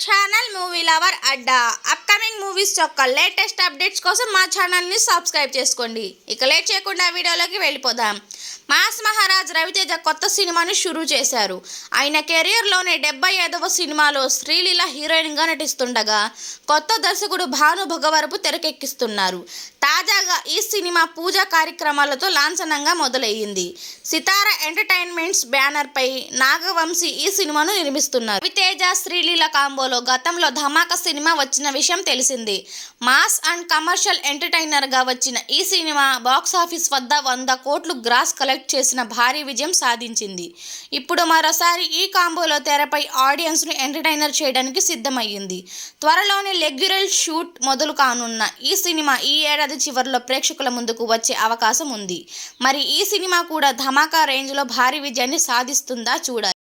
Channel movie lover అడ్డా upcoming movies యొక్క latest updates కోసం మా ఛానల్ని సబ్స్క్రైబ్ చేసుకోండి. ఇక లేట్ చేయకుండా వీడియోలోకి వెళ్ళిపోదాం. మాస్ మహారాజ్ రవితేజ కొత్త సినిమాను షురూ చేశారు. ఆయన కెరియర్లోనే 75వ సినిమాలో శ్రీలీల హీరోయిన్గా నటిస్తుండగా కొత్త దర్శకుడు భాను భగవరపు తెరకెక్కిస్తున్నారు. తాజాగా ఈ సినిమా పూజా కార్యక్రమాలతో లాంఛనంగా మొదలయ్యింది. సితార ఎంటర్టైన్మెంట్స్ బ్యానర్పై నాగవంశీ ఈ సినిమాను నిర్మిస్తున్నారు. రవితేజ శ్రీలీల కాంబోలో గతంలో ధమాకా సినిమా వచ్చిన విషయం తెలిసింది. మాస్ అండ్ కమర్షియల్ ఎంటర్టైనర్గా వచ్చిన ఈ సినిమా బాక్సాఫీస్ వద్ద 100 కోట్లు గ్రాస్ కలెక్ట్ చేసిన భారీ విజయం సాధించింది. ఇప్పుడు మరోసారి ఈ కాంబోలో తెరపై ఆడియన్స్ను ఎంటర్టైనర్ చేయడానికి సిద్ధమయ్యింది. త్వరలోనే రెగ్యులర్ షూట్ మొదలు కానున్న ఈ సినిమా ఈ ఏడాది చివరిలో ప్రేక్షకుల ముందుకు వచ్చే అవకాశం ఉంది. మరి ఈ సినిమా కూడా ధమాకా రేంజ్లో భారీ విజయాన్ని సాధిస్తుందా చూడాలి.